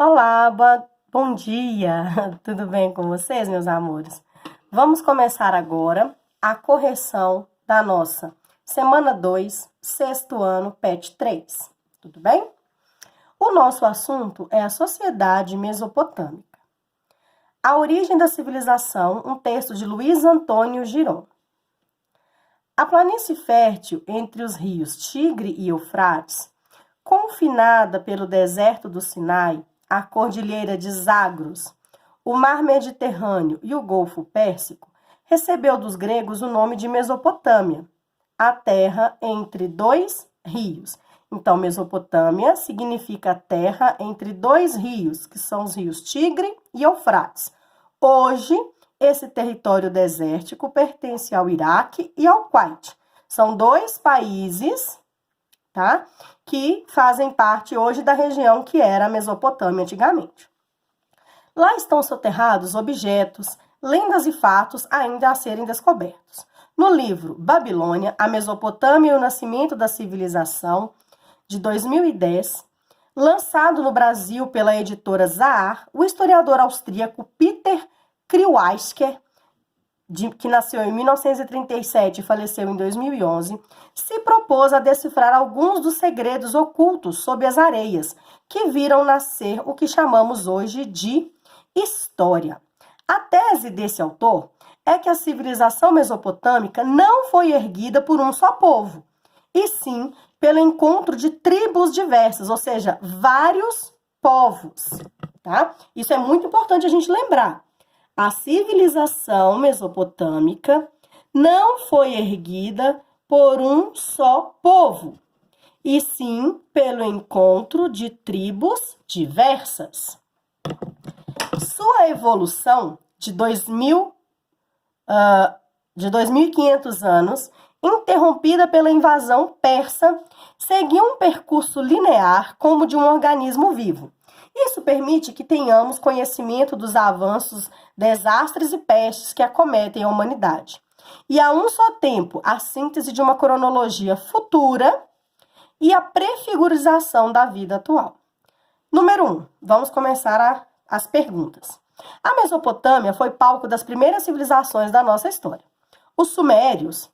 Olá, bom dia! Tudo bem com vocês, meus amores? Vamos começar agora a correção da nossa semana 2, sexto ano, PET 3. Tudo bem? O nosso assunto é a sociedade mesopotâmica. A origem da civilização, um texto de Luiz Antônio Girón. A planície fértil entre os rios Tigre e Eufrates, confinada pelo deserto do Sinai, a cordilheira de Zagros, o mar Mediterrâneo e o Golfo Pérsico, recebeu dos gregos o nome de Mesopotâmia, a terra entre dois rios. Então, Mesopotâmia significa terra entre dois rios, que são os rios Tigre e Eufrates. Hoje, esse território desértico pertence ao Iraque e ao Kuwait. São dois países, tá? Que fazem parte hoje da região que era a Mesopotâmia antigamente. Lá estão soterrados objetos, lendas e fatos ainda a serem descobertos. No livro Babilônia, a Mesopotâmia e o Nascimento da Civilização, de 2010, lançado no Brasil pela editora Zahar, o historiador austríaco Peter Kriweisker, que nasceu em 1937 e faleceu em 2011, se propôs a decifrar alguns dos segredos ocultos sob as areias, que viram nascer o que chamamos hoje de história. A tese desse autor é que a civilização mesopotâmica não foi erguida por um só povo, e sim pelo encontro de tribos diversas, ou seja, vários povos, tá? Isso é muito importante a gente lembrar. A civilização mesopotâmica não foi erguida por um só povo, e sim pelo encontro de tribos diversas. Sua evolução de 2.500 anos, interrompida pela invasão persa, seguiu um percurso linear como de um organismo vivo. Isso permite que tenhamos conhecimento dos avanços, desastres e pestes que acometem a humanidade. E a um só tempo, a síntese de uma cronologia futura e a prefigurização da vida atual. Número 1. Vamos começar as perguntas. A Mesopotâmia foi palco das primeiras civilizações da nossa história. Os sumérios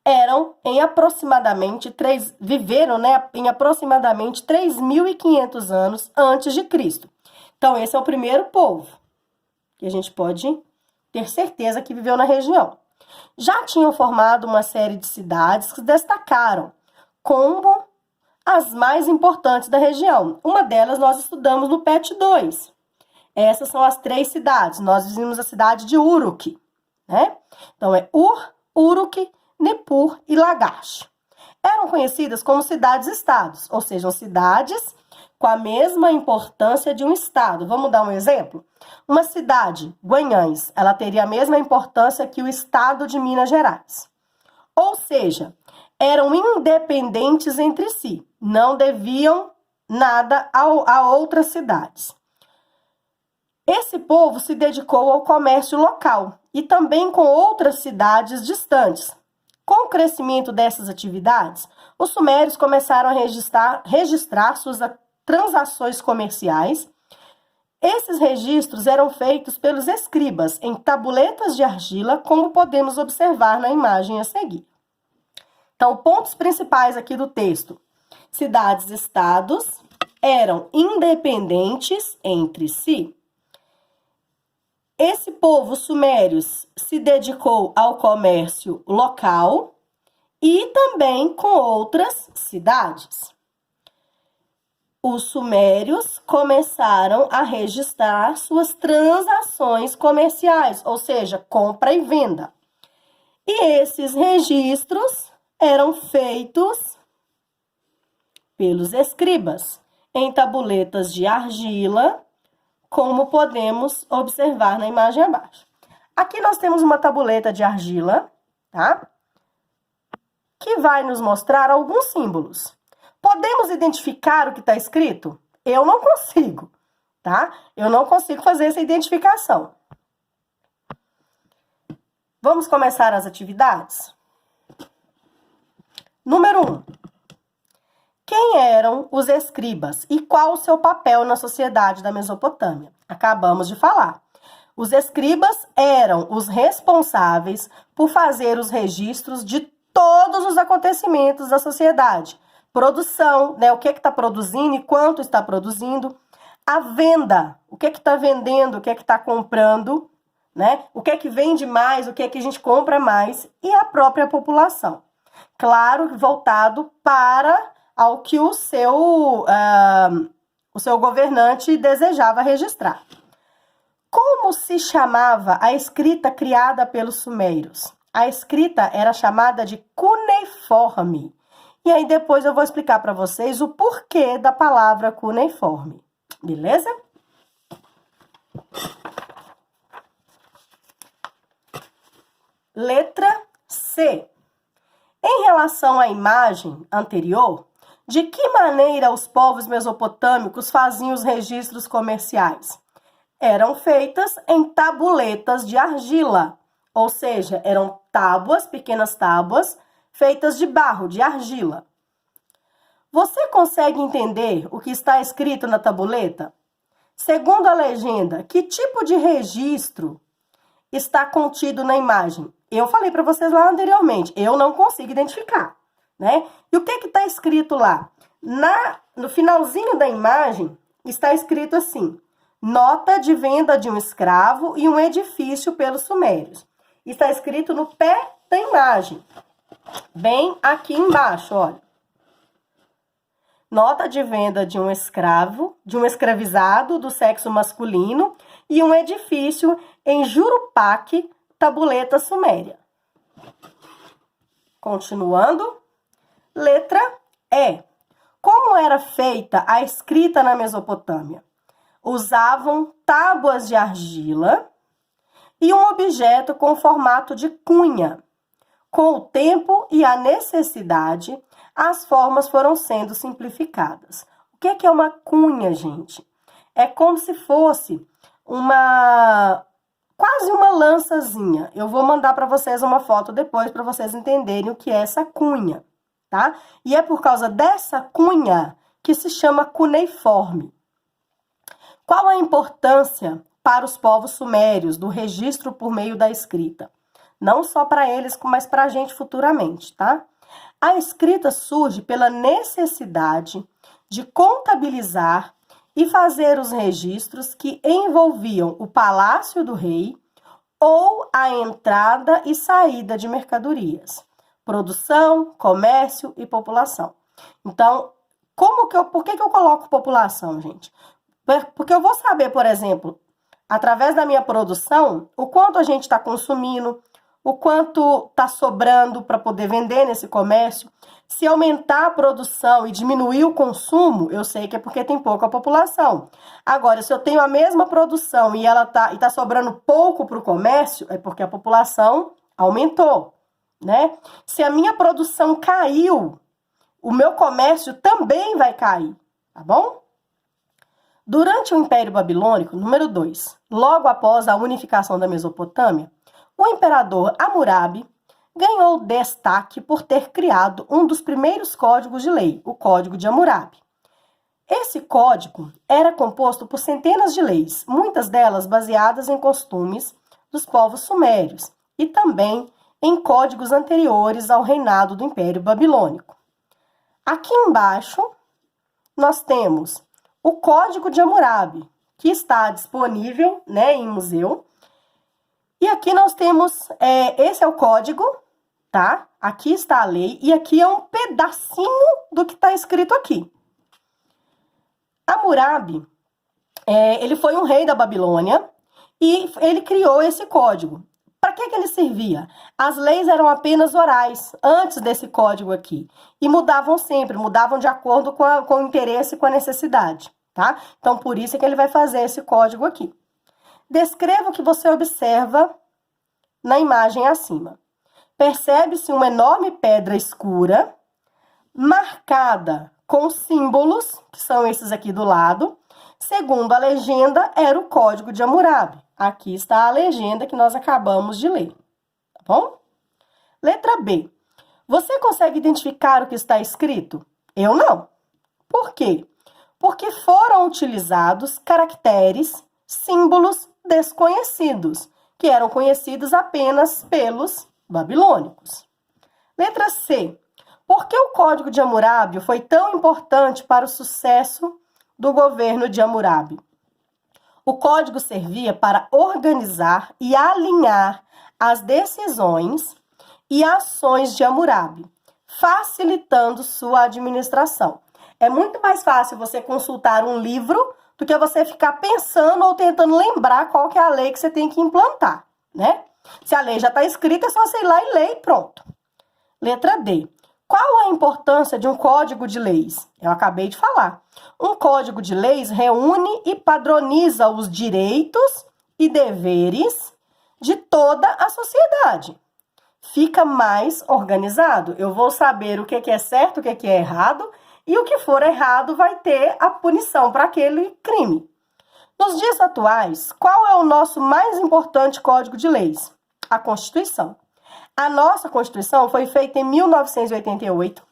viveram em aproximadamente 3.500 anos antes de Cristo. Então, esse é o primeiro povo que a gente pode ter certeza que viveu na região. Já tinham formado uma série de cidades que se destacaram como as mais importantes da região. Uma delas nós estudamos no PET 2. Essas são as 3 cidades. Nós vimos a cidade de Uruk, né? Então, é Ur, Uruk, Nippur e Lagash. Eram conhecidas como cidades-estados, ou seja, cidades com a mesma importância de um estado. Vamos dar um exemplo? Uma cidade, Guanhães, ela teria a mesma importância que o estado de Minas Gerais. Ou seja, eram independentes entre si, não deviam nada a outras cidades. Esse povo se dedicou ao comércio local e também com outras cidades distantes. Com o crescimento dessas atividades, os sumérios começaram a registrar suas transações comerciais. Esses registros eram feitos pelos escribas em tabuletas de argila, como podemos observar na imagem a seguir. Então, pontos principais aqui do texto. Cidades-estados eram independentes entre si. Esse povo sumérios se dedicou ao comércio local e também com outras cidades. Os sumérios começaram a registrar suas transações comerciais, ou seja, compra e venda. E esses registros eram feitos pelos escribas em tabuletas de argila, como podemos observar na imagem abaixo. Aqui nós temos uma tabuleta de argila, tá? Que vai nos mostrar alguns símbolos. Podemos identificar o que está escrito? Eu não consigo, tá? Eu não consigo fazer essa identificação. Vamos começar as atividades? Número 1. Quem eram os escribas e qual o seu papel na sociedade da Mesopotâmia? Acabamos de falar. Os escribas eram os responsáveis por fazer os registros de todos os acontecimentos da sociedade. Produção, né? O que está produzindo e quanto está produzindo. A venda, o que está vendendo, o que está comprando, né? O que vende mais, o que a gente compra mais. E a própria população. Claro, voltado para ao que o seu governante desejava registrar. Como se chamava a escrita criada pelos sumérios? A escrita era chamada de cuneiforme. E aí depois eu vou explicar para vocês o porquê da palavra cuneiforme. Beleza? Letra C. Em relação à imagem anterior, de que maneira os povos mesopotâmicos faziam os registros comerciais? Eram feitas em tabuletas de argila, ou seja, eram tábuas, pequenas tábuas, feitas de barro, de argila. Você consegue entender o que está escrito na tabuleta? Segundo a legenda, que tipo de registro está contido na imagem? Eu falei para vocês lá anteriormente, eu não consigo identificar, né? E o que está escrito lá? No finalzinho da imagem, está escrito assim: nota de venda de um escravo e um edifício pelos sumérios. Está escrito no pé da imagem, bem aqui embaixo, olha. Nota de venda de um escravo, de um escravizado do sexo masculino e um edifício em Jurupaque, tabuleta suméria. Continuando, letra E. Como era feita a escrita na Mesopotâmia? Usavam tábuas de argila e um objeto com formato de cunha. Com o tempo e a necessidade, as formas foram sendo simplificadas. O que é uma cunha, gente? É como se fosse quase uma lançazinha. Eu vou mandar para vocês uma foto depois para vocês entenderem o que é essa cunha, tá? E é por causa dessa cunha que se chama cuneiforme. Qual a importância para os povos sumérios do registro por meio da escrita? Não só para eles, mas para a gente futuramente, tá? A escrita surge pela necessidade de contabilizar e fazer os registros que envolviam o palácio do rei ou a entrada e saída de mercadorias, produção, comércio e população. Então, por que eu coloco população, gente? Porque eu vou saber, por exemplo, através da minha produção, o quanto a gente está consumindo, o quanto está sobrando para poder vender nesse comércio. Se aumentar a produção e diminuir o consumo, eu sei que é porque tem pouca população. Agora, se eu tenho a mesma produção e tá sobrando pouco para o comércio, é porque a população aumentou, né? Se a minha produção caiu, o meu comércio também vai cair, tá bom? Durante o Império Babilônico, número 2, logo após a unificação da Mesopotâmia, o imperador Hammurabi ganhou destaque por ter criado um dos primeiros códigos de lei, o Código de Hammurabi. Esse código era composto por centenas de leis, muitas delas baseadas em costumes dos povos sumérios e também em códigos anteriores ao reinado do Império Babilônico. Aqui embaixo, nós temos o Código de Hammurabi, que está disponível, né, em museu. E aqui nós temos, esse é o código, tá? Aqui está a lei e aqui é um pedacinho do que está escrito aqui. Hammurabi, ele foi um rei da Babilônia e ele criou esse código. Para que ele servia? As leis eram apenas orais, antes desse código aqui. E mudavam sempre, mudavam de acordo com o interesse e com a necessidade, tá? Então, por isso é que ele vai fazer esse código aqui. Descreva o que você observa na imagem acima. Percebe-se uma enorme pedra escura, marcada com símbolos, que são esses aqui do lado. Segundo a legenda, era o Código de Hammurabi. Aqui está a legenda que nós acabamos de ler, tá bom? Letra B. Você consegue identificar o que está escrito? Eu não. Por quê? Porque foram utilizados caracteres, símbolos desconhecidos, que eram conhecidos apenas pelos babilônicos. Letra C. Por que o Código de Hammurabi foi tão importante para o sucesso do governo de Hammurabi? O código servia para organizar e alinhar as decisões e ações de Hammurabi, facilitando sua administração. É muito mais fácil você consultar um livro do que você ficar pensando ou tentando lembrar qual que é a lei que você tem que implantar, né? Se a lei já está escrita, é só você ir lá e ler e pronto. Letra D. Qual a importância de um código de leis? Eu acabei de falar. Um código de leis reúne e padroniza os direitos e deveres de toda a sociedade. Fica mais organizado. Eu vou saber o que é certo, o que é errado, e o que for errado vai ter a punição para aquele crime. Nos dias atuais, qual é o nosso mais importante código de leis? A Constituição. A nossa Constituição foi feita em 1988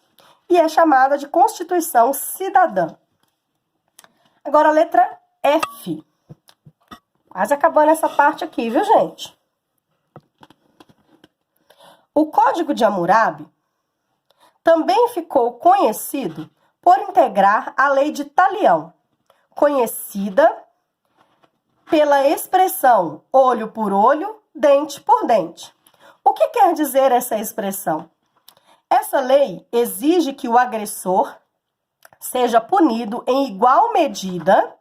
e é chamada de Constituição Cidadã. Agora a letra F. Quase acabando essa parte aqui, viu, gente? O Código de Hammurabi também ficou conhecido por integrar a Lei de Talião, conhecida pela expressão olho por olho, dente por dente. O que quer dizer essa expressão? Essa lei exige que o agressor seja punido em igual medida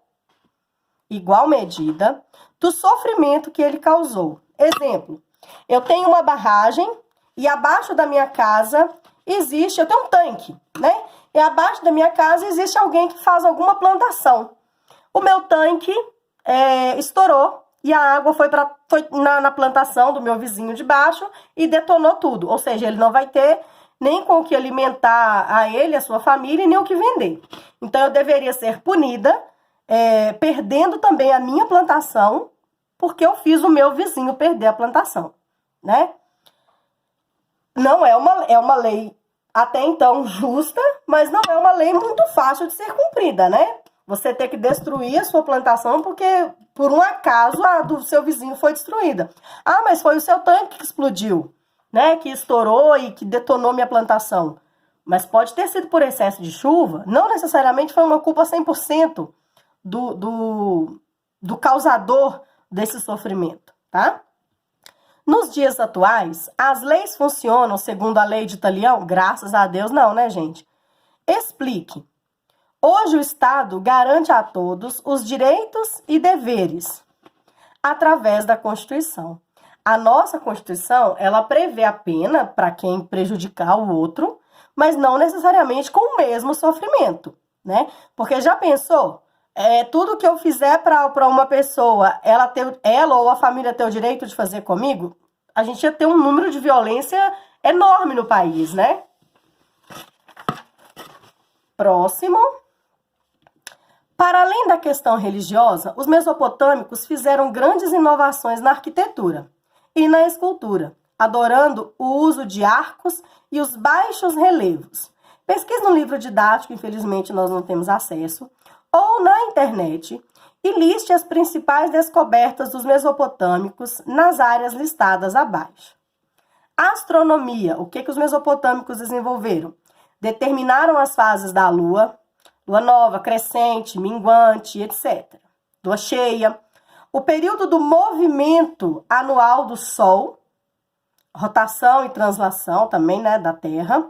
do sofrimento que ele causou. Exemplo, eu tenho uma barragem e abaixo da minha casa eu tenho um tanque, né? E abaixo da minha casa existe alguém que faz alguma plantação. O meu tanque estourou e a água foi na plantação do meu vizinho de baixo e detonou tudo. Ou seja, ele não vai ter nem com o que alimentar a ele, a sua família, nem o que vender. Então, eu deveria ser punida, perdendo também a minha plantação, porque eu fiz o meu vizinho perder a plantação, né? Não é uma lei até então justa, mas não é uma lei muito fácil de ser cumprida, né? Você ter que destruir a sua plantação porque, por um acaso, a do seu vizinho foi destruída. Ah, mas foi o seu tanque que explodiu, né? Que estourou e que detonou minha plantação. Mas pode ter sido por excesso de chuva, não necessariamente foi uma culpa 100% do causador desse sofrimento, tá? Nos dias atuais, as leis funcionam segundo a lei de Talião? Graças a Deus não, né, gente? Explique. Hoje o Estado garante a todos os direitos e deveres através da Constituição. A nossa Constituição, ela prevê a pena para quem prejudicar o outro, mas não necessariamente com o mesmo sofrimento, né? Porque já pensou? Tudo que eu fizer para uma pessoa, ela ou a família ter o direito de fazer comigo, a gente ia ter um número de violência enorme no país, né? Próximo. Para além da questão religiosa, os mesopotâmicos fizeram grandes inovações na arquitetura e na escultura, adorando o uso de arcos e os baixos relevos. Pesquise no livro didático, infelizmente nós não temos acesso, ou na internet, e liste as principais descobertas dos mesopotâmicos nas áreas listadas abaixo. Astronomia. O que os mesopotâmicos desenvolveram? Determinaram as fases da Lua, lua nova, crescente, minguante, etc. Lua cheia. O período do movimento anual do Sol, rotação e translação também, né, da Terra.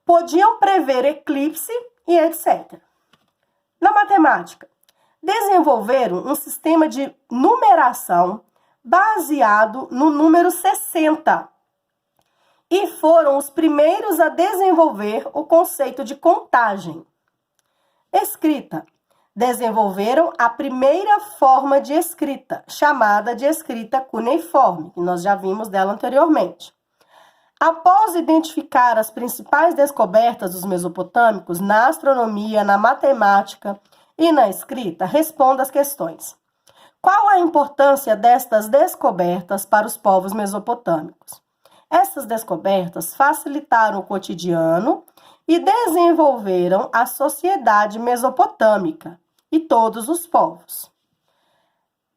Podiam prever eclipse e etc. Na matemática, desenvolveram um sistema de numeração baseado no número 60 e foram os primeiros a desenvolver o conceito de contagem. Escrita. Desenvolveram a primeira forma de escrita, chamada de escrita cuneiforme, que nós já vimos dela anteriormente. Após identificar as principais descobertas dos mesopotâmicos na astronomia, na matemática e na escrita, responda as questões. Qual a importância destas descobertas para os povos mesopotâmicos? Essas descobertas facilitaram o cotidiano e desenvolveram a sociedade mesopotâmica e todos os povos.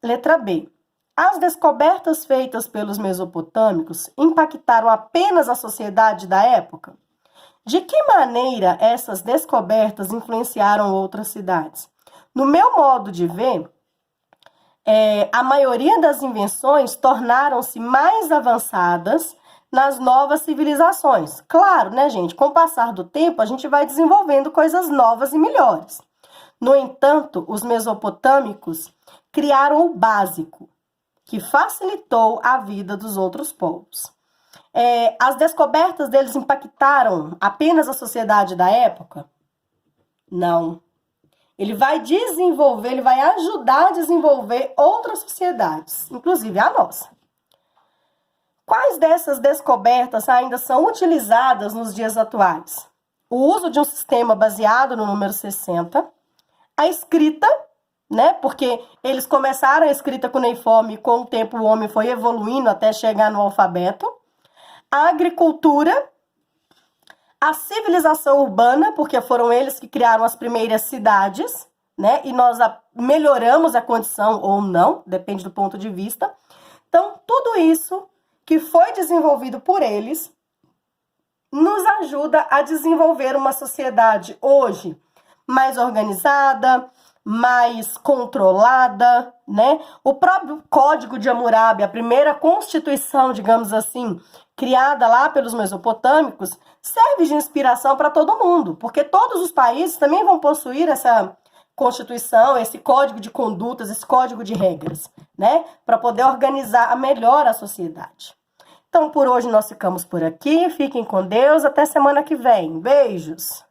Letra B. As descobertas feitas pelos mesopotâmicos impactaram apenas a sociedade da época? De que maneira essas descobertas influenciaram outras cidades? No meu modo de ver, a maioria das invenções tornaram-se mais avançadas nas novas civilizações. Claro, né, gente? Com o passar do tempo, a gente vai desenvolvendo coisas novas e melhores. No entanto, os mesopotâmicos criaram o básico, que facilitou a vida dos outros povos. As descobertas deles impactaram apenas a sociedade da época? Não. Ele vai desenvolver, ele vai ajudar a desenvolver outras sociedades, inclusive a nossa. Quais dessas descobertas ainda são utilizadas nos dias atuais? O uso de um sistema baseado no número 60, a escrita, né? Porque eles começaram a escrita cuneiforme e com o tempo o homem foi evoluindo até chegar no alfabeto. A agricultura, a civilização urbana, porque foram eles que criaram as primeiras cidades, né? E nós melhoramos a condição ou não, depende do ponto de vista. Então, tudo isso que foi desenvolvido por eles nos ajuda a desenvolver uma sociedade hoje mais organizada, mais controlada, né? O próprio Código de Hammurabi, a primeira constituição, digamos assim, criada lá pelos mesopotâmicos, serve de inspiração para todo mundo, porque todos os países também vão possuir essa constituição, esse código de condutas, esse código de regras, né? Para poder organizar melhor a sociedade. Então, por hoje nós ficamos por aqui. Fiquem com Deus. Até semana que vem. Beijos!